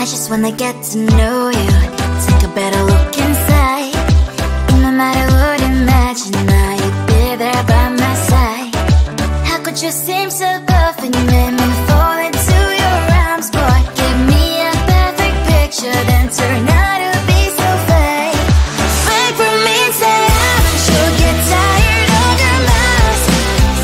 I just wanna get to know you, take a better look inside. No matter what, imagine now you'd be there by my side. How could you seem so perfect, you made me fall into your arms, boy. Give me a perfect picture, then turn out to be so fake. Fake for me, say haven't you get tired of your mess?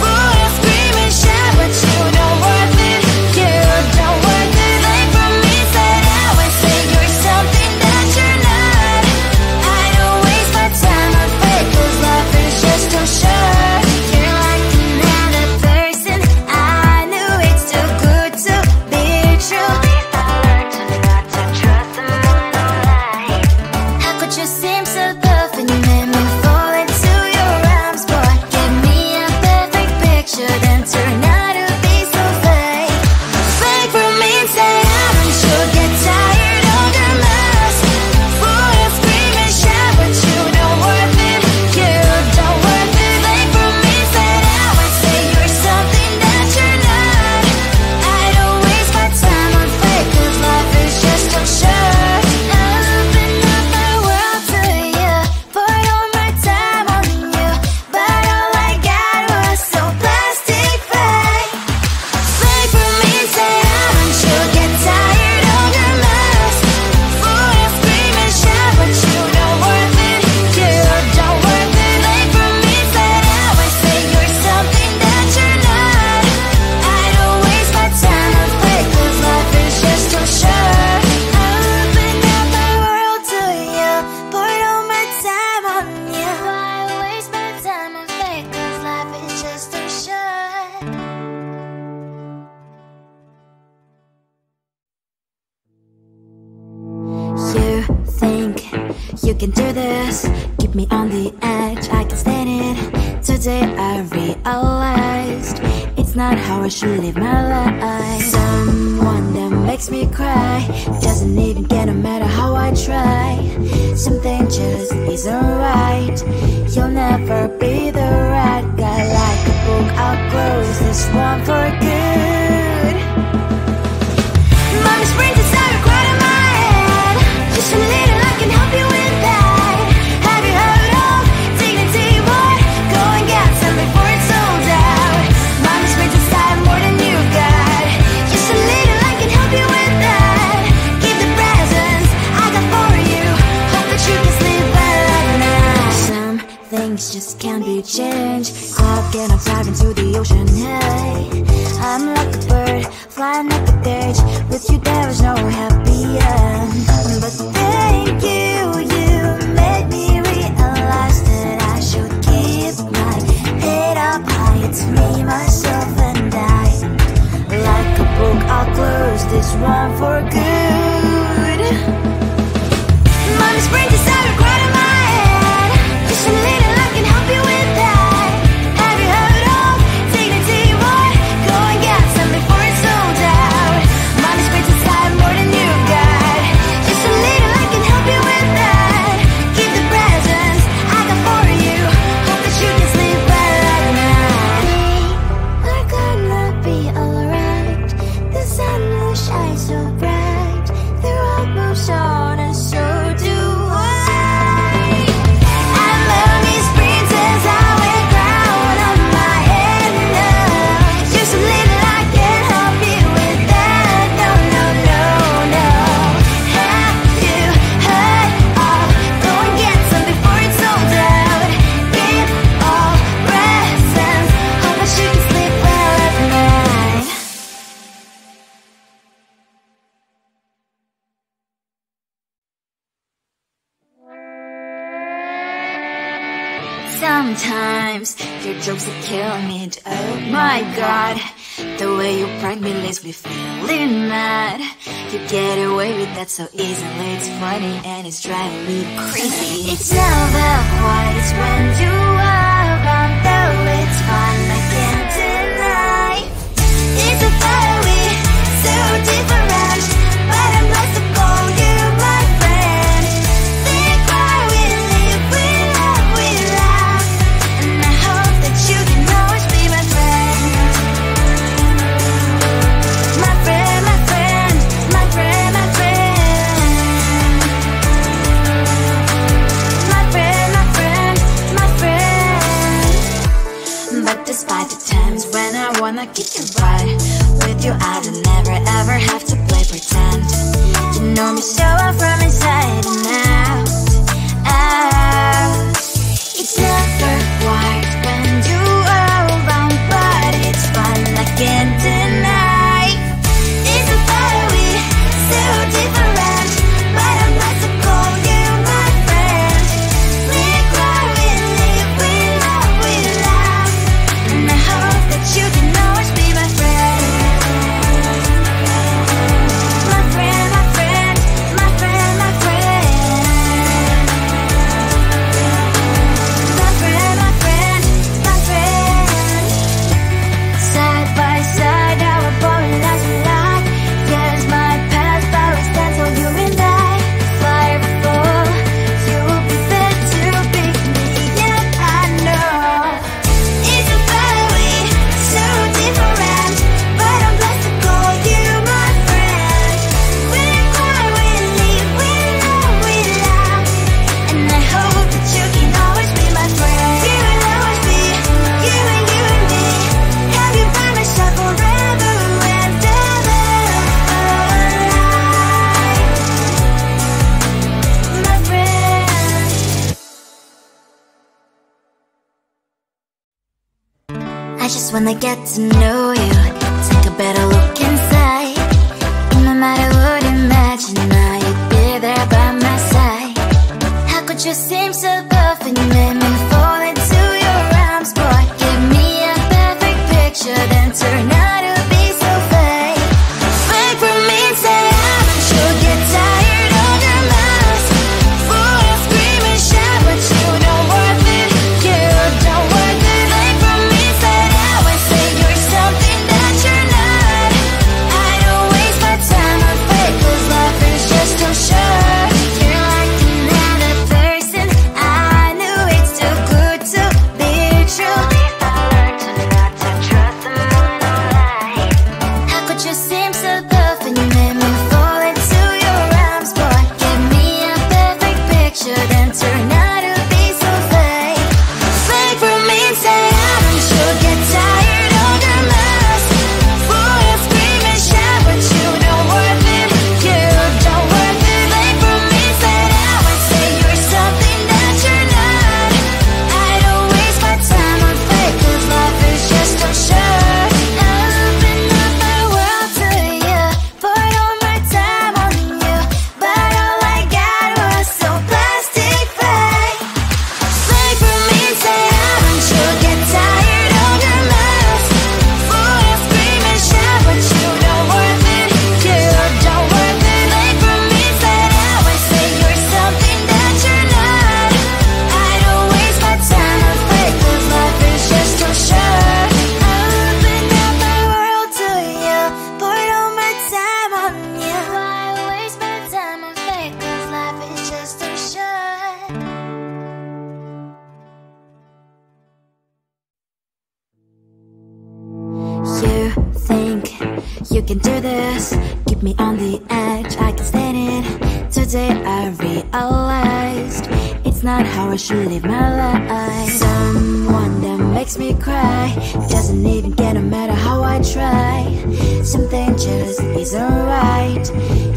Full of scream and shout, but you don't worth it, you don't worth it. Fake for me, say I always say you're something that you're not. I don't waste my time on fake, cause life is just too short. You're like another person, I knew it's too good to be true. I learned to not to trust them on no lie. How could you seem so perfect, you made me fall into your arms, boy. Give me a perfect picture, then turn out to be so fake. Fake for me, say haven't you get tired of your mess? Full of scream and shout, but you don't worth it, you don't worth it. Fake for me, say I always say you're something that you're not. I don't waste my time on fake, cause life is just too short. I open up my world to you, poured all my time on you, but all I got was so plastic fake. Fake for me, say haven't you get tired of your mess? Full of scream and shout, but you don't worth it, you don't worth it. Fake for me, say I always say you're something that you're not. I don't waste my time on fake, cause life is just too short. I open up my world to you, poured all my time on you. Why waste my time on fake, cause life is just too short. You think you can do this, keep me on the edge, I can stand it. Today I realized it's not how I should live my life. Someone that makes me cry doesn't even get, no matter how I try. Something just isn't right, you'll never be the right guy. Like a book, I'll close this one for good. Mommy's brains inside are quite in my head. Just a little, I can help you with that. Have you heard of dignity, boy? Go and get some before it's sold out. Mommy's brains inside more than you got. Just a little, I can help you with that. Give the presents I got for you, hope that you can sleep well at night. Some things just can't be changed. Clock and I'm diving to the ocean, hey. I'm like a bird, flying like a cage. With you there is no happy end. But thank you, you made me realize that I should keep my head up high. It's me, myself and I. Like a book, I'll close this one for good. Mommy's brains inside are quite in my head. Just a little, I can help you with that. Have you heard of dignity, boy? Go and get some before it's sold out. Mommy's brains inside more than you got. Just a little, I can help you with that. Give the presents I got for you, hope that you can sleep well at night. We're gonna be alright, the sun will shine so bright. The road moves on and so do I. I love these princess, I wear crown on my head now. Just a little, I can help you with that. No, no, no, no. Have you heard of? Go and get some before it's sold out. Give all presents, hope that you can sleep well at night. Sometimes your jokes will kill me. Oh my god, the way you prank me leaves me feeling mad. You get away with that so easily. It's funny and it's driving me crazy. It's never quiet when you are around, though it's fun, I can't deny. It's a fire we so different, but I'm lost to call you my friend. Think why we live, we love, we laugh, and I hope that you can always be my friend. My friend, my friend, my friend, my friend. have to play pretend. You know me so well from inside and out, out. It's never white when you are around, but it's fun, I can't deny. It's a better way, so different, but I'm glad to call you my friend. We cry, we live, we love, and I hope that you can always be my friend. My friend, my friend, my friend, my friend. My friend, my friend, my friend. Side by side, our bond as we lie. Yes, my past, but we stand so you and I. Fire before you will be there to pick me. Yeah, I know. It's a better way, so different, but I'm glad to call you my friend. We cry, we live, we love, and I hope that you can always be my friend. You will always be, you and me. Have you by my side forever and ever. My friend. I just wanna get to know you, take a better look inside. No matter what, imagine now you'd be there by my side. How could you seem so perfect, you made me fall into your arms, boy. Give me a perfect picture, then turn out to be so fake. Fake for me, say I'm sure get tired of your mask. Full of scream and shout, but you don't worth it, you don't worth it. Fake for me, say I would say you're something that you're not. I don't waste my time on fake, 'cause life is just too short. You're like another person, I knew it's too good to be true. I learned to not to trust someone no lie. How could you seem so perfect, you made me fall into your arms, boy. Give me a perfect picture, then turn out to be so fake. Fake for me, say I'm sure get tired of your mask. Full of scream and shout, but you don't worth it, you don't worth it. Fake for me, say I would say you're something that you're not. I don't waste my time on fake, 'cause life is just too short. Open up my world to you, poured all my time on you, but all I got was so plastic fake. Fake for me, say I'm sure get tired of your mask. Full of scream and shout, but you don't worth it, you don't worth it. Fake for me, say I would say you're something that you're not. I don't waste my time on fake, 'cause life is just too short. Open up my world to you, poured all my time on you. Why waste my time on fake, 'cause life is just too short. You think you can do this, keep me on the edge, I can stand it. Today I realized it's not how I should live my life. Someone that makes me cry doesn't even get, no matter how I try. Something just isn't right,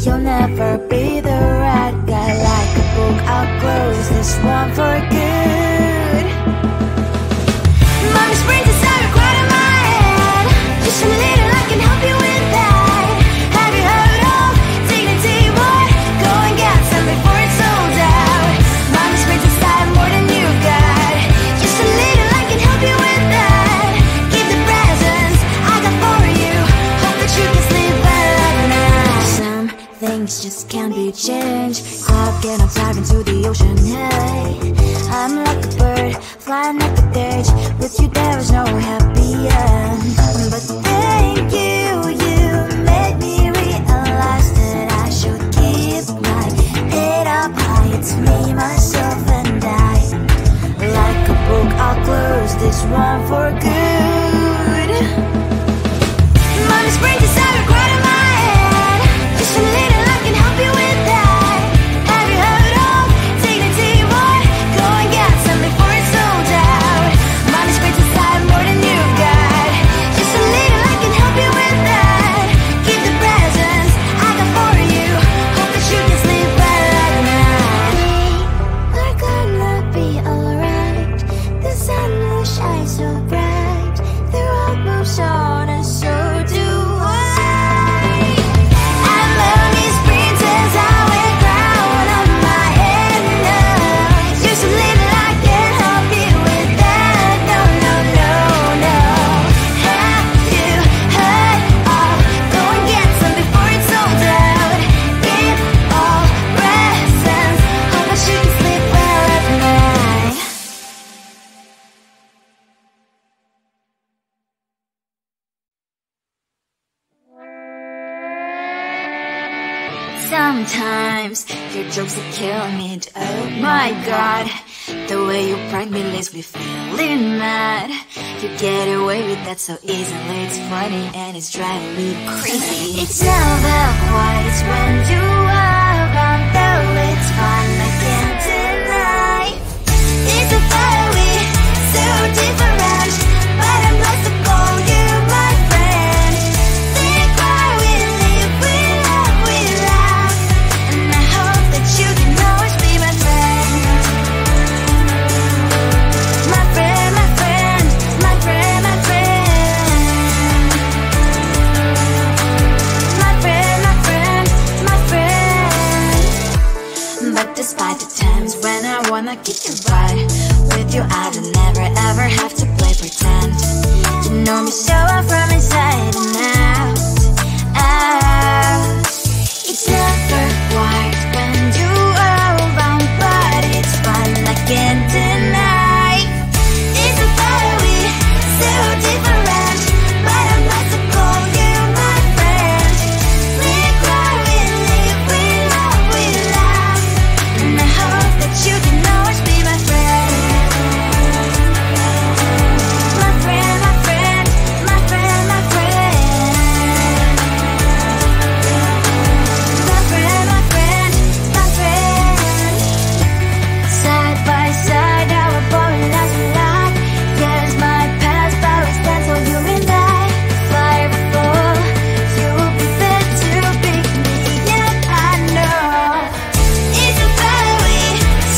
you'll never be the right guy. Like a book, I'll close this one for good. Mommy's brains inside are quite in my head. Just a little, I can help you with that. Have you heard of dignity, boy? Go and get some before it's sold out. Mommy's brains inside more than you've got. Just a little, I can help you with that. Keep the presents I got for you. Hope that you can sleep well at night. Some things just can't be changed. I'll get up, dive into the ocean, hey. I'm like a bird, flying like a cage. With you there was no happy end. But thank you, you made me realize that I should keep my head up high. It's me, myself and I. Like a book, I'll close this one for good. Mommy's brains inside are quite in my head. Just a little, I can help you with that. Have you heard of dignity, boy? Go and get some before it's sold out. Mommy's brains inside more than you've got. Just a little, Sometimes your jokes will kill me. Oh my god, the way you prank me leaves me feeling mad. You get away with that so easily. It's funny and it's driving me crazy. It's never quite as when you are around, though it's fun, I can't deny. It's a very so different, but I'm lost to call you my friend. Think why we live, we love, we laugh, and I hope that you can always be my friend. My friend, my friend, my friend, my friend. My friend, my friend, my friend. But despite the times when I wanna kick your butt, with you I don't never ever have to play pretend. You know me so well from inside and out, out. It's never quite when you are around, but it's fun, I can't deny. It's a very so different, but I'm not to call you my friend. We cry, we live, we love, we laugh, and I hope that you can always be my friend. My friend, my friend, my friend, my friend. My friend, my friend, my friend. Side by side, our body lies a lot. Yes, my past, but we stand so you and I. Fly before you will be there to pick me, yeah, I know. It's a very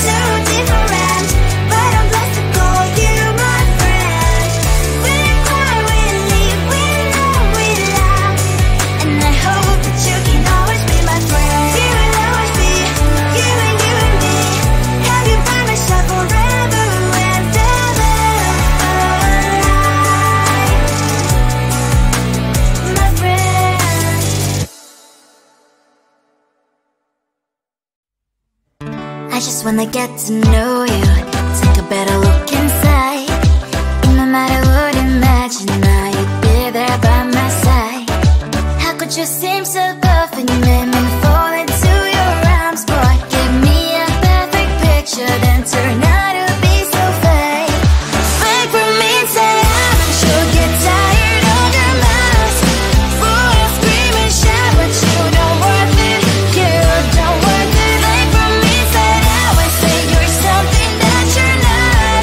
so different, but I'm blessed to call you my friend. We cry, we live, we love, we laugh, and I hope that you can always be my friend. You will always be you and me. Have you by my side forever and ever. My friend. I just wanna get to know you, take a better look inside. No matter what, imagine now you'd be there by my side. How could you seem so tough and you made me fall into your arms, boy? Give me a perfect picture, then turn out to be so fake. Fake for me, say you'll get tired of your mask. Full of scream and shout, but you don't worth it, you don't worth it. Fake for me, say you're something that you're not.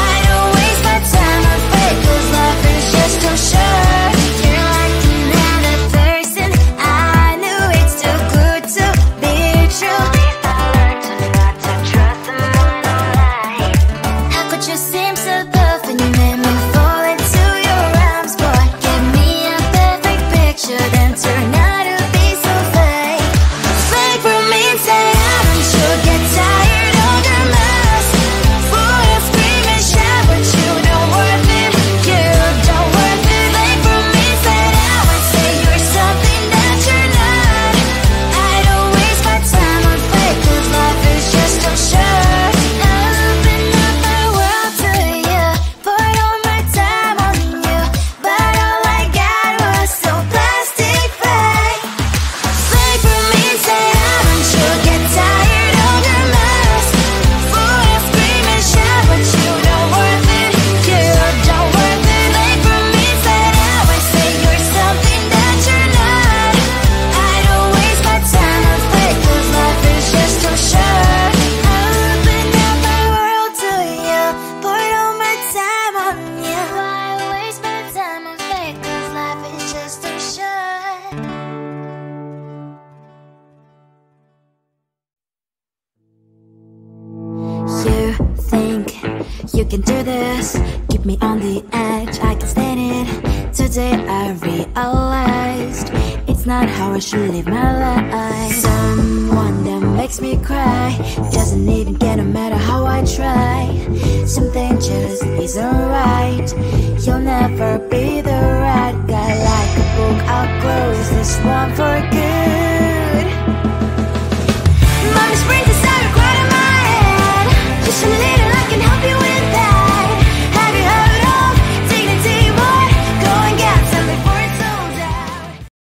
I don't waste my time on fake, 'cause life is just too short. You're like another person, I knew it's too good to be true. I learned to not to trust someone online. How could you seem so tough and you made me fall into your arms, boy? Give me a perfect picture, then turn out to be so fake. Fake for me, say you'll get tired of your mask. Full of scream and shout, but you don't worth it, you don't worth it. Fake for me, say you're something that you're not. I don't waste my time on fake, 'cause life is just too short. I open up my world to you, poured all my time on you, but all I got was so plastic fake. Fake for me, say you'll get tired of your mask. Full of scream and shout, but you don't worth it, you don't worth it. Fake for me, say you're something that you're not. I don't waste my time on fake, 'cause life is just too short. I opened up my world to you, poured all my time on you. Why waste my time on fake, 'cause life is just too short. You think you can do this, keep me on the edge, I can stand it. Today I realized it's not how I should live my life. Someone that makes me cry doesn't even get, no matter how I try. Something just isn't right, you'll never be the right guy. Like a book, I'll close this one for good.